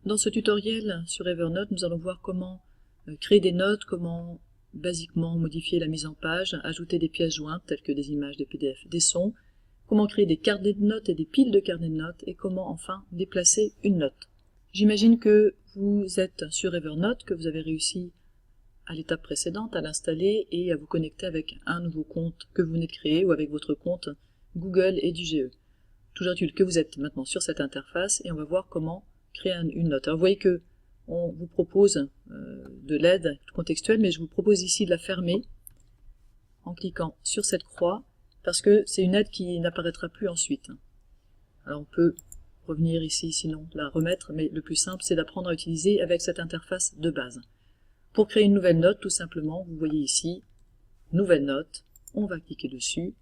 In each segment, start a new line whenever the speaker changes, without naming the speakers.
Dans ce tutoriel sur Evernote, nous allons voir comment créer des notes, comment basiquement modifier la mise en page, ajouter des pièces jointes telles que des images, des PDF, des sons, comment créer des carnets de notes et des piles de carnets de notes et comment enfin déplacer une note. J'imagine que vous êtes sur Evernote, que vous avez réussi à l'étape précédente à l'installer et à vous connecter avec un nouveau compte que vous venez de créer ou avec votre compte Google et du GE. Toujours est-il que vous êtes maintenant sur cette interface et on va voir comment créer une note. Alors vous voyez que on vous propose de l'aide contextuelle, mais je vous propose ici de la fermer en cliquant sur cette croix parce que c'est une aide qui n'apparaîtra plus ensuite. Alors on peut revenir ici, sinon la remettre, mais le plus simple c'est d'apprendre à utiliser avec cette interface de base. Pour créer une nouvelle note, tout simplement, vous voyez ici, nouvelle note, on va cliquer dessus,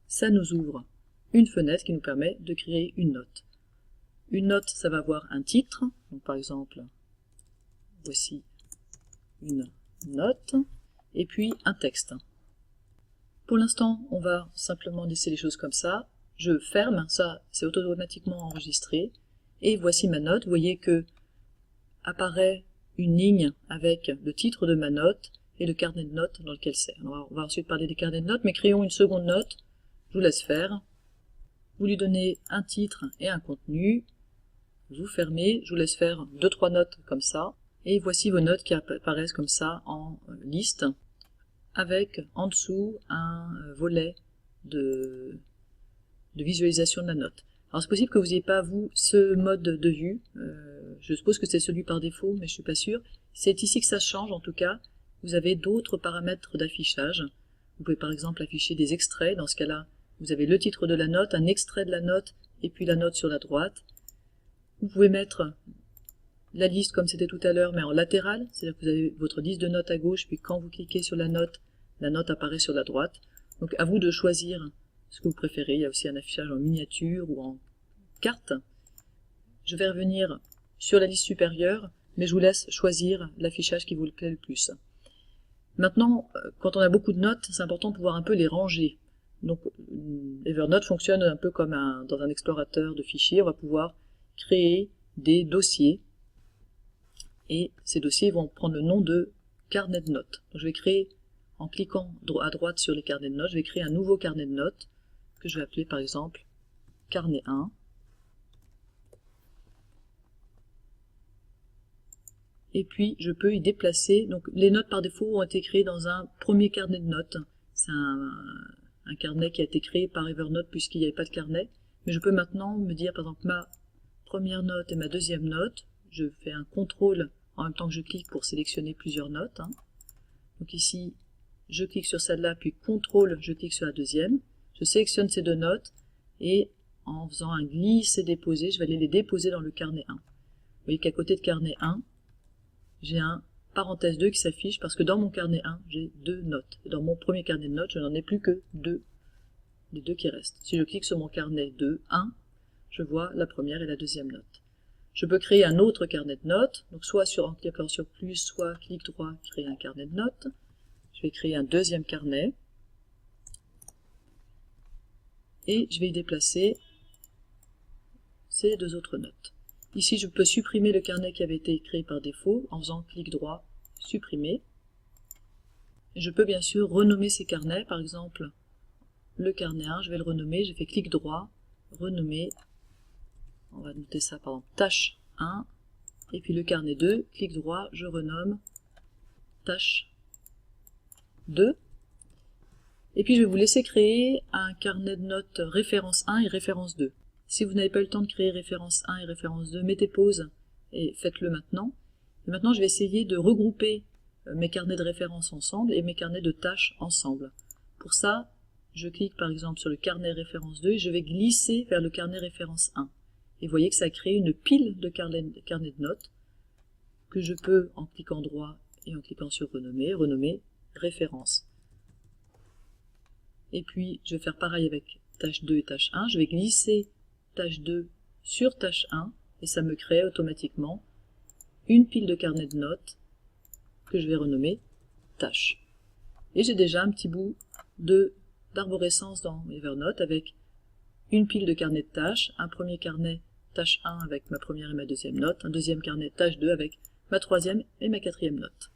ça nous ouvre une fenêtre qui nous permet de créer une note. Une note, ça va avoir un titre, donc par exemple, voici une note, et puis un texte. Pour l'instant, on va simplement laisser les choses comme ça. Je ferme, ça c'est automatiquement enregistré, et voici ma note. Vous voyez que apparaît une ligne avec le titre de ma note et le carnet de notes dans lequel c'est. On va ensuite parler des carnets de notes, mais créons une seconde note. Je vous laisse faire. Vous lui donnez un titre et un contenu. Vous fermez, je vous laisse faire 2-3 notes comme ça. Et voici vos notes qui apparaissent comme ça en liste, avec en dessous un volet de visualisation de la note. Alors c'est possible que vous n'ayez pas, vous, ce mode de vue. Je suppose que c'est celui par défaut, mais je suis pas sûre. C'est ici que ça change en tout cas. Vous avez d'autres paramètres d'affichage. Vous pouvez par exemple afficher des extraits. Dans ce cas-là, vous avez le titre de la note, un extrait de la note, et puis la note sur la droite. Vous pouvez mettre la liste comme c'était tout à l'heure, mais en latéral. C'est-à-dire que vous avez votre liste de notes à gauche, puis quand vous cliquez sur la note apparaît sur la droite. Donc à vous de choisir ce que vous préférez. Il y a aussi un affichage en miniature ou en carte. Je vais revenir sur la liste supérieure, mais je vous laisse choisir l'affichage qui vous plaît le plus. Maintenant, quand on a beaucoup de notes, c'est important de pouvoir un peu les ranger. Donc Evernote fonctionne un peu comme dans un explorateur de fichiers. On va pouvoir créer des dossiers et ces dossiers vont prendre le nom de carnet de notes. Donc, je vais créer, en cliquant à droite sur les carnets de notes, je vais créer un nouveau carnet de notes que je vais appeler par exemple carnet 1. Et puis je peux y déplacer, donc les notes par défaut ont été créées dans un premier carnet de notes. C'est un carnet qui a été créé par Evernote puisqu'il n'y avait pas de carnet. Mais je peux maintenant me dire par exemple ma première note et ma deuxième note. Je fais un contrôle en même temps que je clique pour sélectionner plusieurs notes. Donc ici, je clique sur celle-là, puis contrôle, je clique sur la deuxième. Je sélectionne ces deux notes et en faisant un glisser-déposer, je vais aller les déposer dans le carnet 1. Vous voyez qu'à côté de carnet 1, j'ai un parenthèse 2 qui s'affiche parce que dans mon carnet 1, j'ai 2 notes. Et dans mon premier carnet de notes, je n'en ai plus que 2, les 2 qui restent. Si je clique sur mon carnet 2, 1, je vois la première et la deuxième note. Je peux créer un autre carnet de notes, donc soit en cliquant sur plus, soit clic droit, créer un carnet de notes. Je vais créer un deuxième carnet. Et je vais y déplacer ces deux autres notes. Ici, je peux supprimer le carnet qui avait été créé par défaut en faisant clic droit, supprimer. Je peux bien sûr renommer ces carnets, par exemple le carnet 1, je vais le renommer, j'ai fait clic droit, renommer, on va noter ça par exemple tâche 1, et puis le carnet 2, clic droit, je renomme tâche 2. Et puis je vais vous laisser créer un carnet de notes référence 1 et référence 2. Si vous n'avez pas eu le temps de créer référence 1 et référence 2, mettez pause et faites-le maintenant. Et maintenant, je vais essayer de regrouper mes carnets de référence ensemble et mes carnets de tâches ensemble. Pour ça, je clique par exemple sur le carnet référence 2 et je vais glisser vers le carnet référence 1. Et vous voyez que ça crée une pile de carnets de notes que je peux, en cliquant droit et en cliquant sur renommer référence. Et puis, je vais faire pareil avec tâche 2 et tâche 1. Je vais glisser tâche 2 sur tâche 1 et ça me crée automatiquement une pile de carnets de notes que je vais renommer tâche. Et j'ai déjà un petit bout d'arborescence dans Evernote avec une pile de carnets de tâches, un premier carnet tâche 1 avec ma première et ma deuxième note, un deuxième carnet tâche 2 avec ma troisième et ma quatrième note.